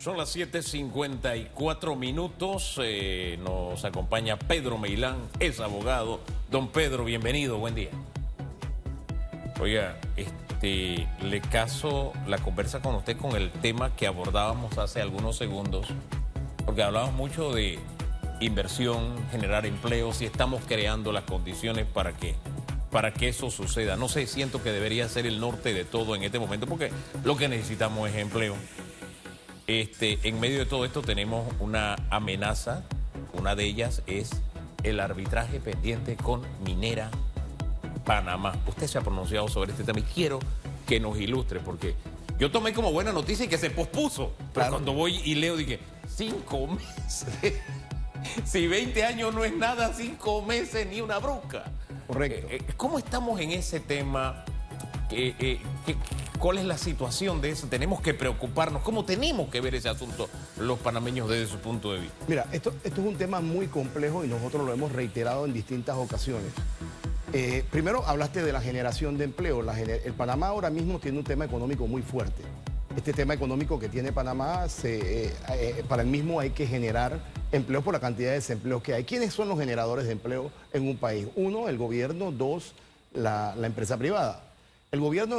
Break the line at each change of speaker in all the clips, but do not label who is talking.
Son las 7:54 minutos. Nos acompaña Pedro Meilán, es abogado. Don Pedro, bienvenido, buen día. Oiga, le caso la conversa con usted con el tema que abordábamos hace algunos segundos, porque hablábamos mucho de inversión, generar empleos y estamos creando las condiciones para que eso suceda. No sé, siento que debería ser el norte de todo en este momento, porque lo que necesitamos es empleo. En medio de todo esto tenemos una amenaza, una de ellas es el arbitraje pendiente con Minera Panamá. Usted se ha pronunciado sobre este tema y quiero que nos ilustre, porque yo tomé como buena noticia y que se pospuso, pero claro, cuando voy y leo dije, 5 meses, si 20 años no es nada, 5 meses ni una bruca.
Correcto.
¿Cómo estamos en ese tema? ¿Cuál es la situación de eso? ¿Tenemos que preocuparnos? ¿Cómo tenemos que ver ese asunto los panameños desde su punto de vista?
Mira, esto es un tema muy complejo y nosotros lo hemos reiterado en distintas ocasiones. Primero, hablaste de la generación de empleo. El Panamá ahora mismo tiene un tema económico muy fuerte. Este tema económico que tiene Panamá, para el mismo hay que generar empleo por la cantidad de desempleos que hay. ¿Quiénes son los generadores de empleo en un país? Uno, el gobierno. Dos, la empresa privada. El gobierno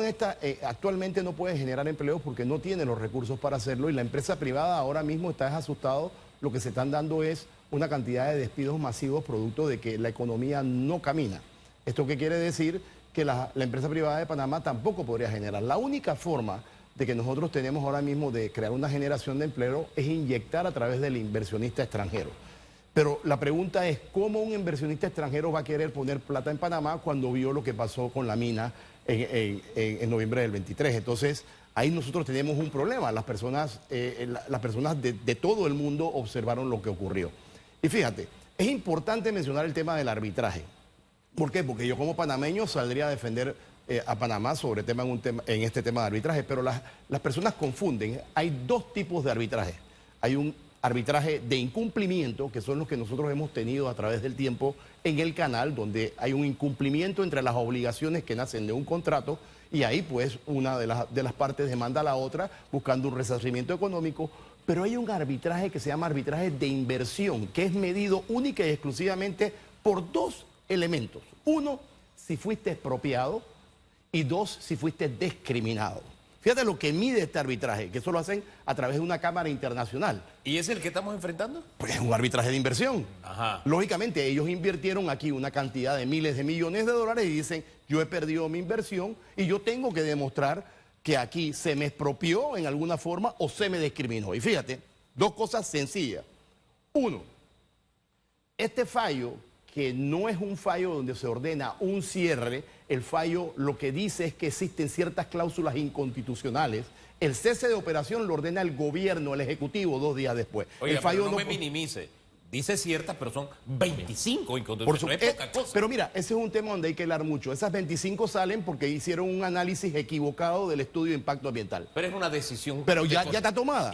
actualmente no puede generar empleos porque no tiene los recursos para hacerlo y la empresa privada ahora mismo está asustado. Lo que se están dando es una cantidad de despidos masivos producto de que la economía no camina. ¿Esto qué quiere decir? Que la empresa privada de Panamá tampoco podría generar. La única forma de que nosotros tenemos ahora mismo de crear una generación de empleo es inyectar a través del inversionista extranjero. Pero la pregunta es, ¿cómo un inversionista extranjero va a querer poner plata en Panamá cuando vio lo que pasó con la mina en noviembre del 23? Entonces, ahí nosotros tenemos un problema. Las personas de todo el mundo observaron lo que ocurrió. Y fíjate, es importante mencionar el tema del arbitraje. ¿Por qué? Porque yo como panameño saldría a defender a Panamá sobre en este tema de arbitraje, pero las personas confunden. Hay dos tipos de arbitraje. Hay un arbitraje de incumplimiento, que son los que nosotros hemos tenido a través del tiempo en el canal, donde hay un incumplimiento entre las obligaciones que nacen de un contrato y ahí pues una de las partes demanda a la otra buscando un resarcimiento económico, pero hay un arbitraje que se llama arbitraje de inversión, que es medido única y exclusivamente por dos elementos. Uno, si fuiste expropiado y dos, si fuiste discriminado. Fíjate lo que mide este arbitraje, que eso lo hacen a través de una cámara internacional.
¿Y es el que estamos enfrentando?
Pues es un arbitraje de inversión.
Ajá.
Lógicamente, ellos invirtieron aquí una cantidad de miles de millones de dólares y dicen, yo he perdido mi inversión y yo tengo que demostrar que aquí se me expropió en alguna forma o se me discriminó. Y fíjate, dos cosas sencillas. Uno, este fallo, que no es un fallo donde se ordena un cierre, el fallo lo que dice es que existen ciertas cláusulas inconstitucionales. El cese de operación lo ordena el gobierno, el ejecutivo, 2 días después.
Oiga,
el fallo
no me minimice. Dice ciertas, pero son 25 inconstitucionales. Es poca cosa.
Pero mira, ese es un tema donde hay que hablar mucho. Esas 25 salen porque hicieron un análisis equivocado del estudio de impacto ambiental.
Pero es una decisión.
Pero ya está tomada.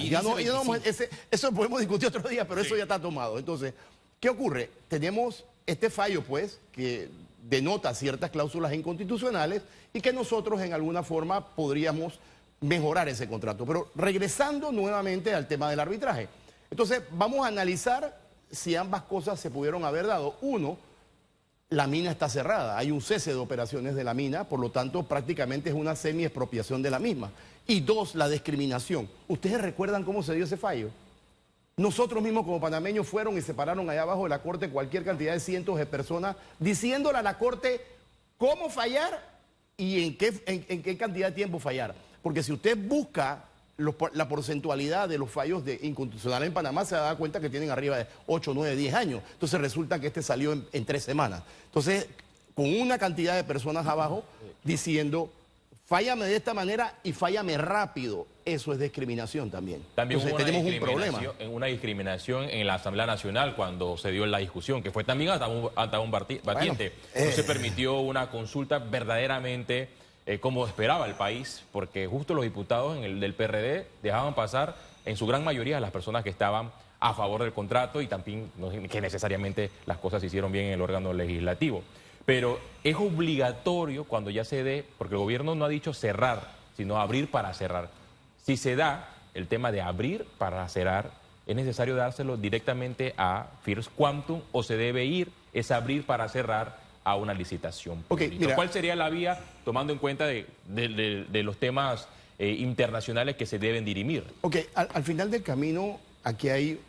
Eso podemos discutir otro día, pero sí, eso ya está tomado. Entonces, ¿qué ocurre? Tenemos este fallo, pues, que denota ciertas cláusulas inconstitucionales y que nosotros en alguna forma podríamos mejorar ese contrato. Pero regresando nuevamente al tema del arbitraje. Entonces, vamos a analizar si ambas cosas se pudieron haber dado. Uno, la mina está cerrada, hay un cese de operaciones de la mina, por lo tanto prácticamente es una semi-expropiación de la misma. Y dos, la discriminación. ¿Ustedes recuerdan cómo se dio ese fallo? Nosotros mismos como panameños fueron y se pararon allá abajo de la corte cualquier cantidad de cientos de personas diciéndole a la corte cómo fallar y en qué cantidad de tiempo fallar. Porque si usted busca la porcentualidad de los fallos inconstitucionales en Panamá, se da cuenta que tienen arriba de 8, 9, 10 años. Entonces resulta que este salió en 3 semanas. Entonces, con una cantidad de personas abajo diciendo, fállame de esta manera y fállame rápido. Eso es discriminación también.
También
entonces tenemos un problema.
Una discriminación en la Asamblea Nacional cuando se dio la discusión, que fue también hasta un batiente. No se permitió una consulta verdaderamente como esperaba el país, porque justo los diputados del PRD dejaban pasar en su gran mayoría a las personas que estaban a favor del contrato y también que necesariamente las cosas se hicieron bien en el órgano legislativo. Pero es obligatorio cuando ya se dé, porque el gobierno no ha dicho cerrar, sino abrir para cerrar. Si se da, el tema de abrir para cerrar, ¿es necesario dárselo directamente a First Quantum o se debe ir, es abrir para cerrar a una licitación pública?
Mira,
¿cuál sería la vía tomando en cuenta de los temas internacionales que se deben dirimir?
Al final del camino, aquí hay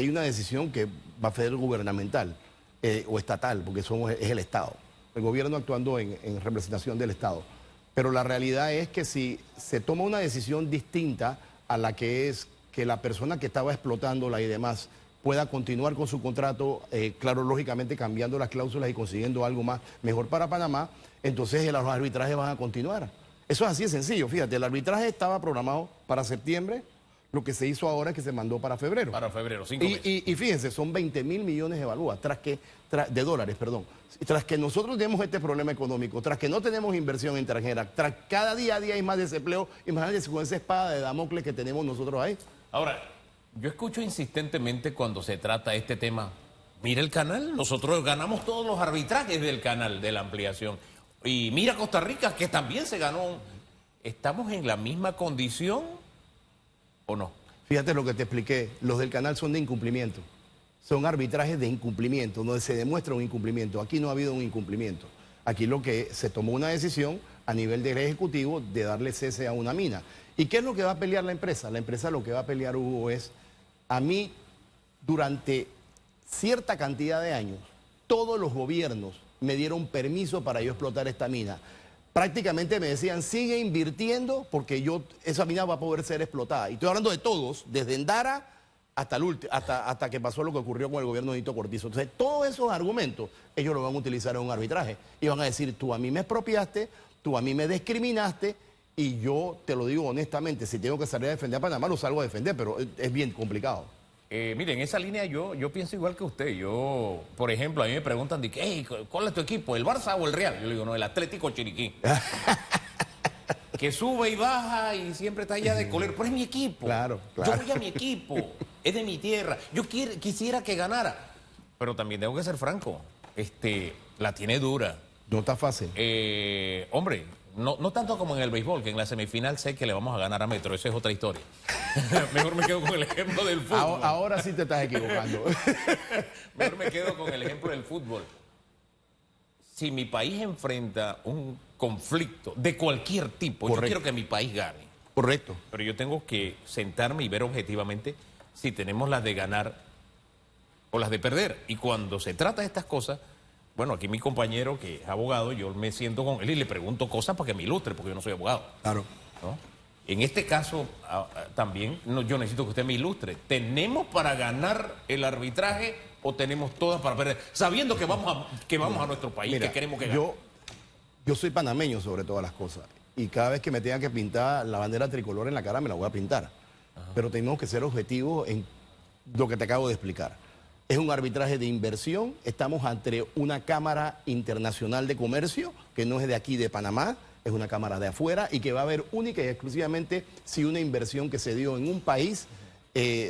una decisión que va a ser gubernamental o estatal, porque es el Estado. El gobierno actuando en representación del Estado. Pero la realidad es que si se toma una decisión distinta a la que es que la persona que estaba explotándola y demás pueda continuar con su contrato, claro, lógicamente cambiando las cláusulas y consiguiendo algo más mejor para Panamá, entonces los arbitrajes van a continuar. Eso es así de sencillo, fíjate, el arbitraje estaba programado para septiembre, lo que se hizo ahora es que se mandó para febrero.
Para febrero, 5 meses.
Y fíjense, son 20.000 millones de dólares, tras que nosotros tenemos este problema económico, tras que no tenemos inversión extranjera, tras cada día a día hay más desempleo, imagínense con esa espada de Damocles que tenemos nosotros ahí.
Ahora, yo escucho insistentemente cuando se trata este tema, mira el canal, nosotros ganamos todos los arbitrajes del canal, de la ampliación. Y mira Costa Rica, que también se ganó. ¿Estamos en la misma condición o no?
Fíjate lo que te expliqué, los del canal son de incumplimiento. Son arbitrajes de incumplimiento, donde se demuestra un incumplimiento. Aquí no ha habido un incumplimiento. Aquí lo que se tomó una decisión a nivel del Ejecutivo de darle cese a una mina. ¿Y qué es lo que va a pelear la empresa? La empresa lo que va a pelear, Hugo, es a mí durante cierta cantidad de años, todos los gobiernos me dieron permiso para yo explotar esta mina. Prácticamente me decían, sigue invirtiendo porque esa mina va a poder ser explotada. Y estoy hablando de todos, desde Endara hasta que pasó lo que ocurrió con el gobierno de Nito Cortizo. Entonces, todos esos argumentos, ellos lo van a utilizar en un arbitraje. Y van a decir, tú a mí me expropiaste, tú a mí me discriminaste, y yo te lo digo honestamente, si tengo que salir a defender a Panamá, lo salgo a defender, pero es bien complicado.
Mire, en esa línea yo pienso igual que usted. Yo, por ejemplo, a mí me preguntan, hey, ¿cuál es tu equipo? ¿El Barça o el Real? Yo le digo, no, el Atlético Chiriquí. Que sube y baja y siempre está allá de colero. Pero es mi equipo.
Claro.
Yo voy a mi equipo. Es de mi tierra. Yo quisiera que ganara. Pero también tengo que ser franco. La tiene dura.
No está fácil.
Hombre, no tanto como en el béisbol, que en la semifinal sé que le vamos a ganar a Metro. Esa es otra historia. Mejor me quedo con el ejemplo del fútbol.
Ahora sí te estás equivocando.
Mejor me quedo con el ejemplo del fútbol. Si mi país enfrenta un conflicto de cualquier tipo,
correcto,
yo quiero que mi país gane.
Correcto.
Pero yo tengo que sentarme y ver objetivamente si tenemos las de ganar o las de perder. Y cuando se trata de estas cosas, bueno, aquí mi compañero que es abogado, yo me siento con él y le pregunto cosas para que me ilustre, porque yo no soy abogado.
Claro.
¿No? En este caso, también yo necesito que usted me ilustre. ¿Tenemos para ganar el arbitraje o tenemos todas para perder? Sabiendo que vamos a nuestro país, mira, que queremos que gane.
Yo soy panameño sobre todas las cosas. Y cada vez que me tenga que pintar la bandera tricolor en la cara, me la voy a pintar. Ajá. Pero tenemos que ser objetivos en lo que te acabo de explicar. Es un arbitraje de inversión. Estamos ante una Cámara Internacional de Comercio, que no es de aquí de Panamá, es una cámara de afuera y que va a ver única y exclusivamente si una inversión que se dio en un país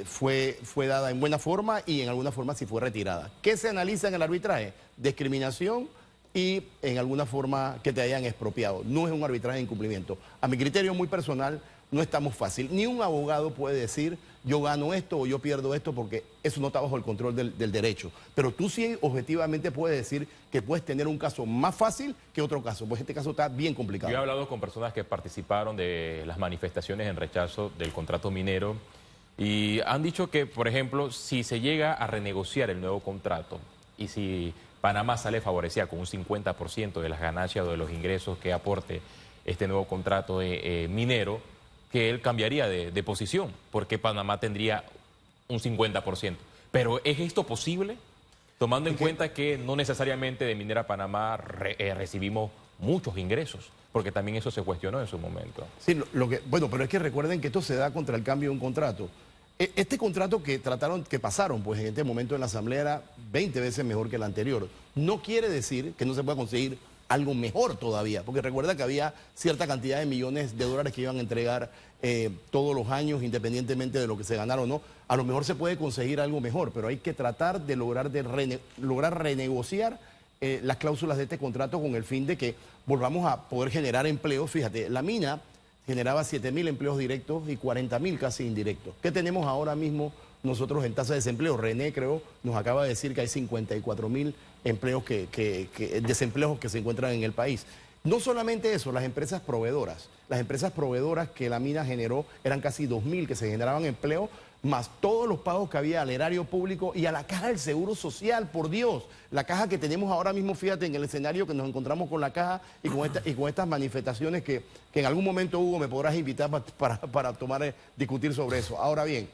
fue dada en buena forma y en alguna forma si fue retirada. ¿Qué se analiza en el arbitraje? Discriminación y en alguna forma que te hayan expropiado. No es un arbitraje de incumplimiento. A mi criterio muy personal, no estamos fácil. Ni un abogado puede decir yo gano esto o yo pierdo esto porque eso no está bajo el control del derecho. Pero tú sí objetivamente puedes decir que puedes tener un caso más fácil que otro caso. Pues este caso está bien complicado.
Yo he hablado con personas que participaron de las manifestaciones en rechazo del contrato minero y han dicho que, por ejemplo, si se llega a renegociar el nuevo contrato y si Panamá sale favorecida con un 50% de las ganancias o de los ingresos que aporte este nuevo contrato minero, que él cambiaría de posición, porque Panamá tendría un 50%. Pero ¿es esto posible? Tomando en cuenta que no necesariamente de Minera Panamá recibimos muchos ingresos, porque también eso se cuestionó en su momento.
Sí, bueno, pero es que recuerden que esto se da contra el cambio de un contrato. Este contrato que pasaron, pues en este momento en la Asamblea era 20 veces mejor que el anterior. No quiere decir que no se pueda conseguir algo mejor todavía, porque recuerda que había cierta cantidad de millones de dólares que iban a entregar todos los años, independientemente de lo que se ganara o no. A lo mejor se puede conseguir algo mejor, pero hay que tratar de lograr renegociar las cláusulas de este contrato con el fin de que volvamos a poder generar empleo. Fíjate, la mina generaba 7.000 empleos directos y 40.000 casi indirectos. ¿Qué tenemos ahora mismo nosotros en tasa de desempleo? René, creo, nos acaba de decir que hay 54.000 empleos desempleos que se encuentran en el país. No solamente eso, las empresas proveedoras que la mina generó eran casi 2.000 que se generaban empleo, más todos los pagos que había al erario público y a la caja del Seguro Social, por Dios. La caja que tenemos ahora mismo, fíjate, en el escenario que nos encontramos con la caja y con estas manifestaciones que en algún momento, Hugo, me podrás invitar para discutir sobre eso. Ahora bien,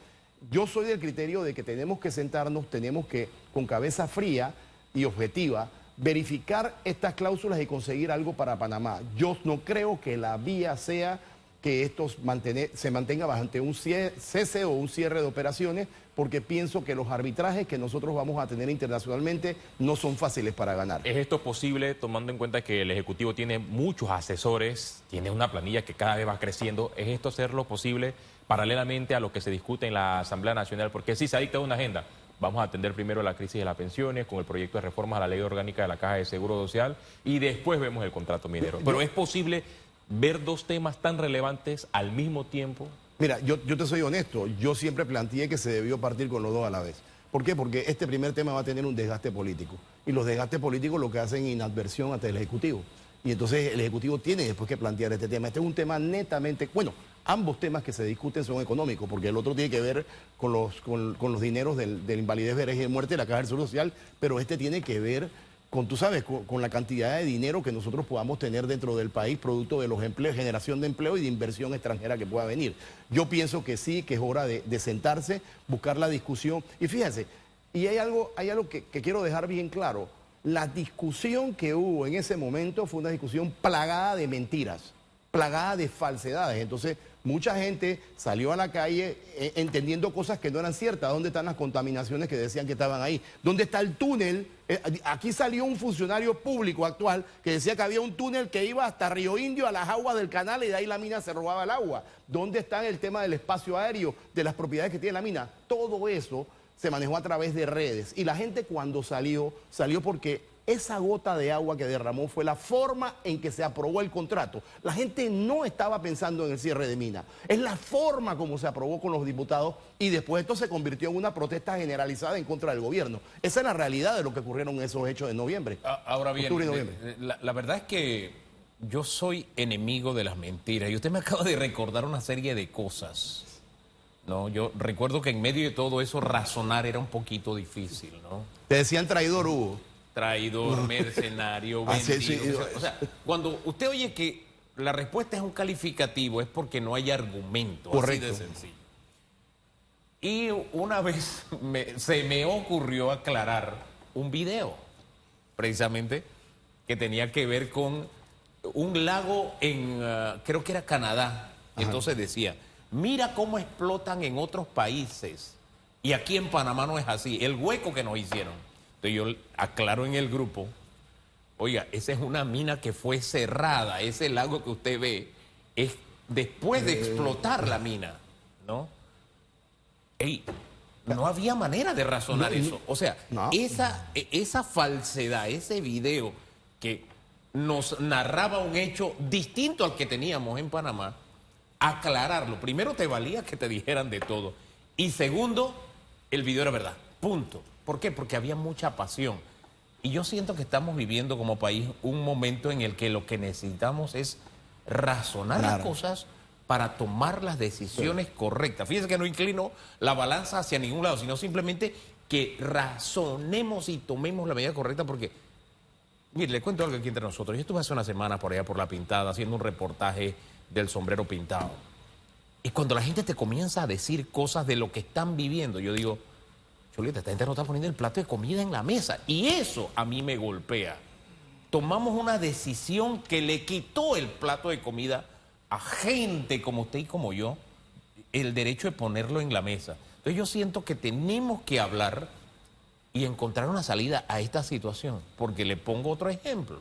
yo soy del criterio de que tenemos que sentarnos, tenemos que, con cabeza fría y objetiva, verificar estas cláusulas y conseguir algo para Panamá. Yo no creo que la vía sea que esto se mantenga bajo un cese o un cierre de operaciones, porque pienso que los arbitrajes que nosotros vamos a tener internacionalmente no son fáciles para ganar.
¿Es esto posible tomando en cuenta que el Ejecutivo tiene muchos asesores, tiene una planilla que cada vez va creciendo? ¿Es esto hacerlo posible paralelamente a lo que se discute en la Asamblea Nacional? Porque sí se ha dictado una agenda. Vamos a atender primero la crisis de las pensiones con el proyecto de reformas a la ley orgánica de la Caja de Seguro Social y después vemos el contrato minero. Pero ¿es posible ver dos temas tan relevantes al mismo tiempo?
Mira, yo te soy honesto, yo siempre planteé que se debió partir con los dos a la vez. ¿Por qué? Porque este primer tema va a tener un desgaste político. Y los desgastes políticos lo que hacen es inadversión ante el Ejecutivo. Y entonces el Ejecutivo tiene después que plantear este tema. Este es un tema netamente, bueno, ambos temas que se discuten son económicos, porque el otro tiene que ver con los dineros de invalidez, vejez y muerte de la Caja del Seguro Social, pero este tiene que ver con, tú sabes, con la cantidad de dinero que nosotros podamos tener dentro del país, producto de los empleos, generación de empleo y de inversión extranjera que pueda venir. Yo pienso que sí, que es hora de sentarse, buscar la discusión. Y fíjense, y hay algo que quiero dejar bien claro. La discusión que hubo en ese momento fue una discusión plagada de mentiras, plagada de falsedades. Entonces, mucha gente salió a la calle entendiendo cosas que no eran ciertas. ¿Dónde están las contaminaciones que decían que estaban ahí? ¿Dónde está el túnel? Aquí salió un funcionario público actual que decía que había un túnel que iba hasta Río Indio, a las aguas del canal, y de ahí la mina se robaba el agua. ¿Dónde está el tema del espacio aéreo, de las propiedades que tiene la mina? Todo eso se manejó a través de redes. Y la gente cuando salió porque esa gota de agua que derramó fue la forma en que se aprobó el contrato. La gente no estaba pensando en el cierre de mina. Es la forma como se aprobó con los diputados y después esto se convirtió en una protesta generalizada en contra del gobierno. Esa es la realidad de lo que ocurrieron en esos hechos de noviembre.
Ahora bien, la verdad es que yo soy enemigo de las mentiras y usted me acaba de recordar una serie de cosas. No, yo recuerdo que en medio de todo eso razonar era un poquito difícil, ¿no?
Te decían traidor, Hugo.
Traidor, mercenario, vendido. Sí. O sea, cuando usted oye que la respuesta es un calificativo es porque no hay argumento. Correcto. Así de sencillo. Y una vez se me ocurrió aclarar un video, precisamente, que tenía que ver con un lago en, creo que era Canadá. Y entonces decía, mira cómo explotan en otros países. Y aquí en Panamá no es así. El hueco que nos hicieron. Entonces yo aclaro en el grupo, oiga, esa es una mina que fue cerrada. Ese lago que usted ve es después de explotar la mina, ¿no? Ey, no había manera de razonar eso. O sea, esa falsedad, ese video que nos narraba un hecho distinto al que teníamos en Panamá, aclararlo. Primero te valía que te dijeran de todo. Y segundo, el video era verdad. Punto. ¿Por qué? Porque había mucha pasión. Y yo siento que estamos viviendo como país un momento en el que lo que necesitamos es razonar las cosas para tomar las decisiones correctas. Fíjense que no inclino la balanza hacia ningún lado, sino simplemente que razonemos y tomemos la medida correcta porque, mire, le cuento algo aquí entre nosotros. Yo estuve hace una semana por allá por La Pintada haciendo un reportaje del sombrero pintado. Y cuando la gente te comienza a decir cosas de lo que están viviendo, yo digo, Chulita, esta gente no está poniendo el plato de comida en la mesa. Y eso a mí me golpea. Tomamos una decisión que le quitó el plato de comida a gente como usted y como yo, el derecho de ponerlo en la mesa. Entonces yo siento que tenemos que hablar y encontrar una salida a esta situación. Porque le pongo otro ejemplo.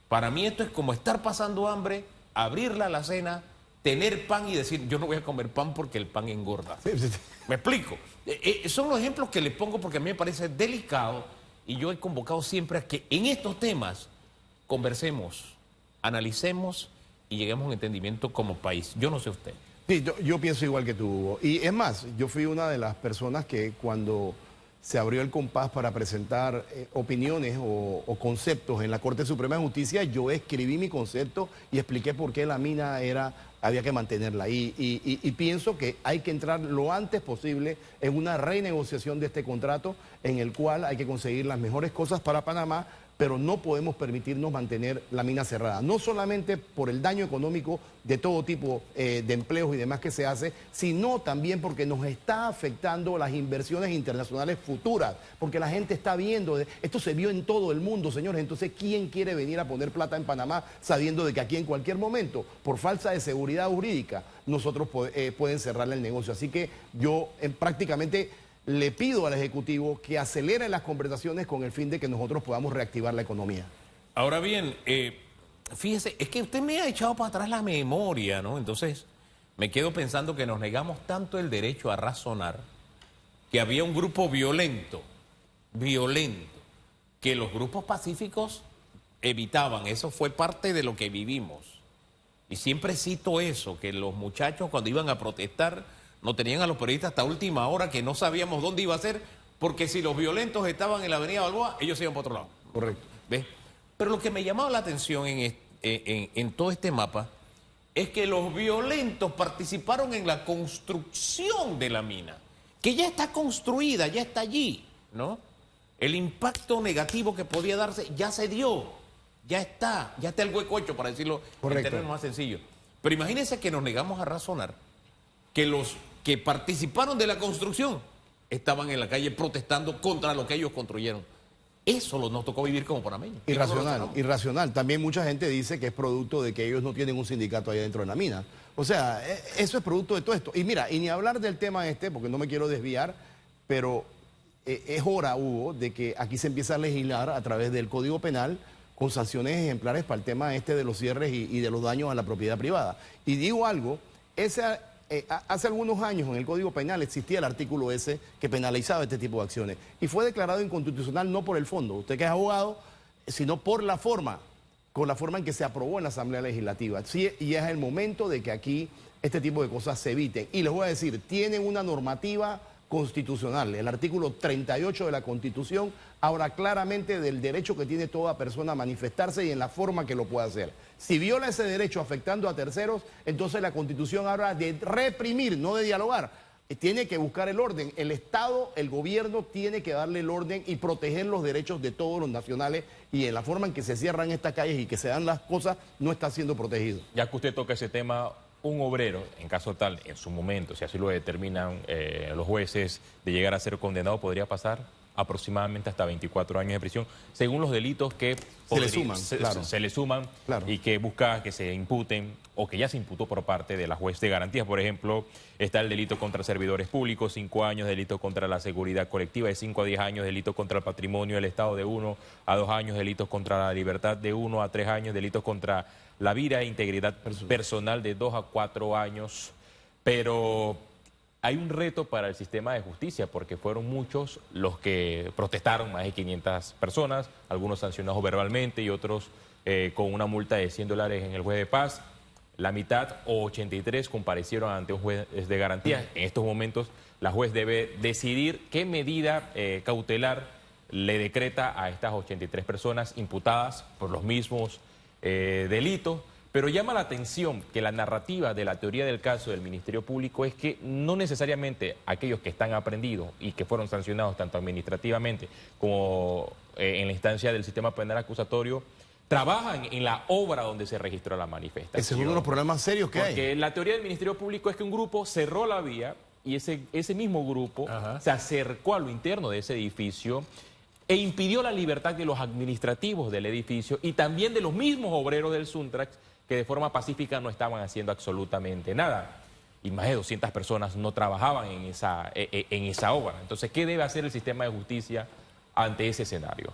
Para mí esto es como estar pasando hambre, abrir la alacena, tener pan y decir, yo no voy a comer pan porque el pan engorda. ¿Me explico? Son los ejemplos que le pongo porque a mí me parece delicado y yo he convocado siempre a que en estos temas conversemos, analicemos y lleguemos a un entendimiento como país. Yo no sé usted.
Sí, yo pienso igual que tú, Hugo. Y es más, yo fui una de las personas que cuando se abrió el compás para presentar opiniones o conceptos en la Corte Suprema de Justicia, yo escribí mi concepto y expliqué por qué la mina había que mantenerla. Y pienso que hay que entrar lo antes posible en una renegociación de este contrato en el cual hay que conseguir las mejores cosas para Panamá, pero no podemos permitirnos mantener la mina cerrada. No solamente por el daño económico de todo tipo de empleos y demás que se hace, sino también porque nos está afectando las inversiones internacionales futuras, porque la gente está viendo, esto se vio en todo el mundo, señores, entonces ¿quién quiere venir a poner plata en Panamá sabiendo de que aquí en cualquier momento, por falta de seguridad jurídica, nosotros pueden cerrarle el negocio? Así que yo prácticamente le pido al Ejecutivo que acelere las conversaciones con el fin de que nosotros podamos reactivar la economía.
Ahora bien, fíjese, es que usted me ha echado para atrás la memoria, ¿no? Entonces, me quedo pensando que nos negamos tanto el derecho a razonar que había un grupo violento, que los grupos pacíficos evitaban. Eso fue parte de lo que vivimos. Y siempre cito eso, que los muchachos cuando iban a protestar nos tenían a los periodistas hasta última hora que no sabíamos dónde iba a ser, porque si los violentos estaban en la avenida Balboa, ellos iban para otro lado.
Correcto.
¿Ves? Pero lo que me llamaba la atención en todo este mapa es que los violentos participaron en la construcción de la mina, que ya está construida, ya está allí, ¿no? El impacto negativo que podía darse ya se dio, ya está el hueco hecho, para decirlo en términos más sencillos. Pero imagínense que nos negamos a razonar que los que participaron de la construcción estaban en la calle protestando contra lo que ellos construyeron. Eso nos tocó vivir como panameños.
Irracional. También mucha gente dice que es producto de que ellos no tienen un sindicato ahí dentro de la mina. O sea, eso es producto de todo esto. Y mira, y ni hablar del tema porque no me quiero desviar, pero es hora, Hugo, de que aquí se empiece a legislar a través del Código Penal con sanciones ejemplares para el tema de los cierres y de los daños a la propiedad privada. Y digo algo, hace algunos años en el Código Penal existía el artículo ese que penalizaba este tipo de acciones y fue declarado inconstitucional no por el fondo, usted que es abogado, sino por la forma, con la forma en que se aprobó en la Asamblea Legislativa. Sí, y es el momento de que aquí este tipo de cosas se eviten. Y les voy a decir, tienen una normativa constitucional. El artículo 38 de la Constitución habla claramente del derecho que tiene toda persona a manifestarse y en la forma que lo pueda hacer. Si viola ese derecho afectando a terceros, entonces la Constitución habla de reprimir, no de dialogar. Tiene que buscar el orden. El Estado, el gobierno tiene que darle el orden y proteger los derechos de todos los nacionales, y en la forma en que se cierran estas calles y que se dan las cosas no está siendo protegido.
Ya que usted toca ese tema, un obrero, en caso tal, en su momento, si así lo determinan los jueces, de llegar a ser condenado, podría pasar aproximadamente hasta 24 años de prisión, según los delitos que se le suman y que busca que se imputen o que ya se imputó por parte de la juez de garantías. Por ejemplo, está el delito contra servidores públicos, 5 años, delito contra la seguridad colectiva de 5 a 10 años, delito contra el patrimonio del Estado de 1 a 2 años, delitos contra la libertad de 1 a 3 años, delitos contra la vida e integridad personal de 2 a 4 años. Pero hay un reto para el sistema de justicia porque fueron muchos los que protestaron, más de 500 personas, algunos sancionados verbalmente y otros con una multa de $100 en el juez de paz. La mitad o 83 comparecieron ante un juez de garantía. En estos momentos la juez debe decidir qué medida cautelar le decreta a estas 83 personas imputadas por los mismos delitos. Pero llama la atención que la narrativa de la teoría del caso del Ministerio Público es que no necesariamente aquellos que están aprendidos y que fueron sancionados tanto administrativamente como en la instancia del sistema penal acusatorio trabajan en la obra donde se registró la manifestación.
Ese es uno de los problemas serios que hay.
Porque la teoría del Ministerio Público es que un grupo cerró la vía y ese mismo grupo se acercó a lo interno de ese edificio e impidió la libertad de los administrativos del edificio y también de los mismos obreros del Suntrax, que de forma pacífica no estaban haciendo absolutamente nada. Y más de 200 personas no trabajaban en esa obra. Entonces, ¿qué debe hacer el sistema de justicia ante ese escenario?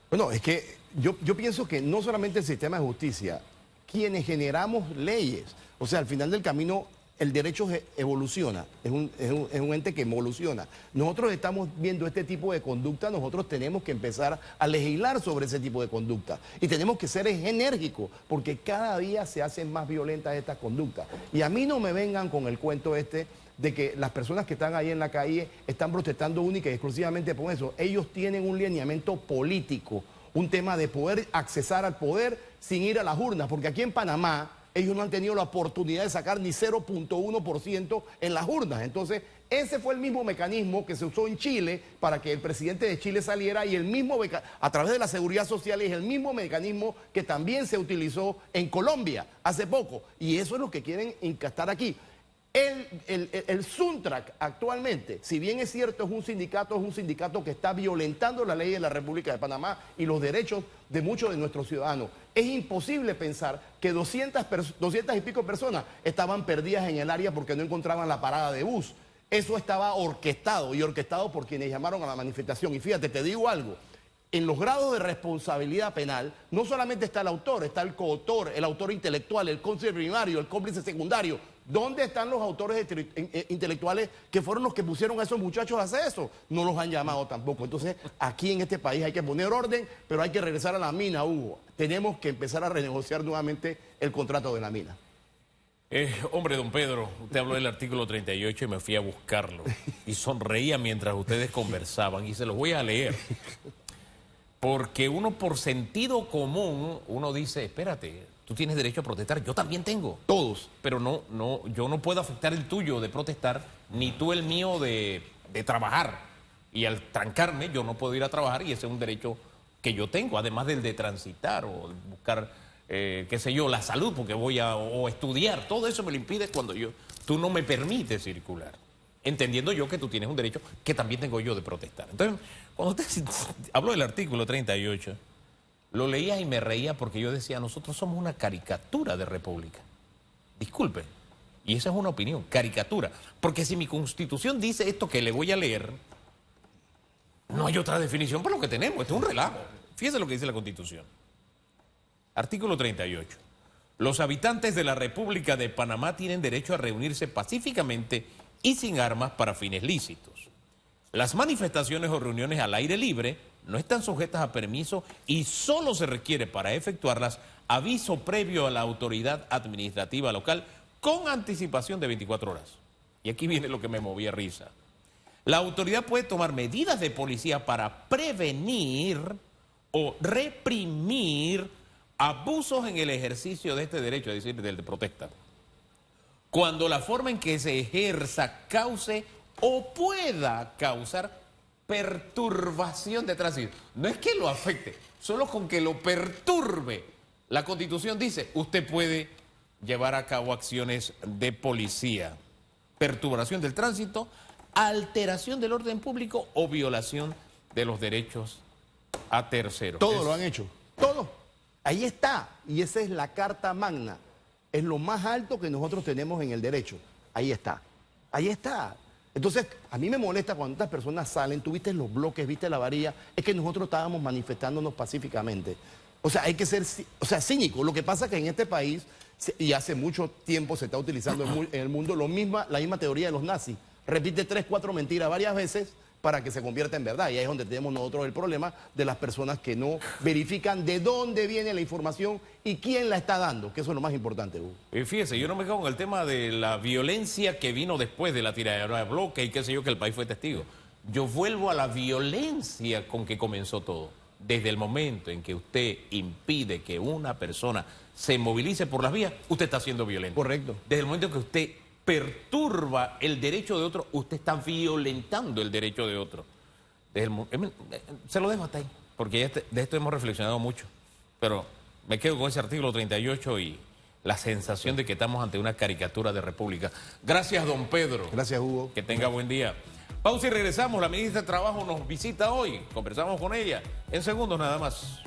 Bueno, es que yo pienso que no solamente el sistema de justicia, quienes generamos leyes, o sea, al final del camino el derecho evoluciona, es un ente que evoluciona. Nosotros estamos viendo este tipo de conducta, nosotros tenemos que empezar a legislar sobre ese tipo de conducta. Y tenemos que ser enérgicos, porque cada día se hacen más violentas estas conductas. Y a mí no me vengan con el cuento de que las personas que están ahí en la calle están protestando única y exclusivamente por eso. Ellos tienen un lineamiento político, un tema de poder accesar al poder sin ir a las urnas, porque aquí en Panamá ellos no han tenido la oportunidad de sacar ni 0.1% en las urnas. Entonces, ese fue el mismo mecanismo que se usó en Chile para que el presidente de Chile saliera, y el mismo, a través de la seguridad social, es el mismo mecanismo que también se utilizó en Colombia hace poco. Y eso es lo que quieren incastar aquí. El Suntrack actualmente, si bien es cierto, es un sindicato que está violentando la ley de la República de Panamá y los derechos de muchos de nuestros ciudadanos. Es imposible pensar que 200 y pico personas estaban perdidas en el área porque no encontraban la parada de bus. Eso estaba orquestado por quienes llamaron a la manifestación. Y fíjate, te digo algo. En los grados de responsabilidad penal, no solamente está el autor, está el coautor, el autor intelectual, el cómplice primario, el cómplice secundario. ¿Dónde están los autores intelectuales que fueron los que pusieron a esos muchachos a hacer eso? No los han llamado tampoco. Entonces, aquí en este país hay que poner orden, pero hay que regresar a la mina, Hugo. Tenemos que empezar a renegociar nuevamente el contrato de la mina.
Hombre, don Pedro, usted habló del artículo 38 y me fui a buscarlo. Y sonreía mientras ustedes conversaban, y se los voy a leer. Porque uno, por sentido común, uno dice, espérate, tú tienes derecho a protestar, yo también tengo.
Todos.
Pero yo no puedo afectar el tuyo de protestar, ni tú el mío de trabajar. Y al trancarme, yo no puedo ir a trabajar, y ese es un derecho que yo tengo, además del de transitar o buscar, qué sé yo, la salud, porque voy a estudiar. Todo eso me lo impide cuando tú no me permites circular. Entendiendo yo que tú tienes un derecho que también tengo yo de protestar. Entonces, cuando usted habló del artículo 38, lo leía y me reía porque yo decía, nosotros somos una caricatura de república. Disculpe, y esa es una opinión, caricatura. Porque si mi Constitución dice esto que le voy a leer, no hay otra definición por lo que tenemos. Esto es un relajo. Fíjese lo que dice la Constitución. Artículo 38. Los habitantes de la República de Panamá tienen derecho a reunirse pacíficamente y sin armas para fines lícitos. Las manifestaciones o reuniones al aire libre no están sujetas a permiso y solo se requiere para efectuarlas aviso previo a la autoridad administrativa local con anticipación de 24 horas. Y aquí viene lo que me movía risa. La autoridad puede tomar medidas de policía para prevenir o reprimir abusos en el ejercicio de este derecho, es decir, del de protesta, cuando la forma en que se ejerza cause o pueda causar perturbación de tránsito. No es que lo afecte, solo con que lo perturbe. La Constitución dice, usted puede llevar a cabo acciones de policía, perturbación del tránsito, alteración del orden público o violación de los derechos a terceros.
Todo lo han hecho, todo. Ahí está, y esa es la Carta Magna. Es lo más alto que nosotros tenemos en el derecho. Ahí está, ahí está. Entonces, a mí me molesta cuando estas personas salen, tú viste los bloques, viste la varilla, es que nosotros estábamos manifestándonos pacíficamente. O sea, hay que ser, cínico. Lo que pasa es que en este país, y hace mucho tiempo se está utilizando en el mundo, la misma teoría de los nazis. Repite 3, 4 mentiras varias veces para que se convierta en verdad. Y ahí es donde tenemos nosotros el problema de las personas que no verifican de dónde viene la información y quién la está dando, que eso es lo más importante, Hugo.
Fíjese, yo no me quedo con el tema de la violencia que vino después de la tiradera de bloque y qué sé yo, que el país fue testigo. Yo vuelvo a la violencia con que comenzó todo. Desde el momento en que usted impide que una persona se movilice por las vías, usted está siendo violento.
Correcto.
Desde el momento en que usted perturba el derecho de otro, usted está violentando el derecho de otro. Se lo dejo hasta ahí, porque de esto hemos reflexionado mucho. Pero me quedo con ese artículo 38 y la sensación de que estamos ante una caricatura de república. Gracias, don Pedro.
Gracias, Hugo.
Que tenga buen día. Pausa y regresamos. La ministra de Trabajo nos visita hoy. Conversamos con ella en segundos nada más.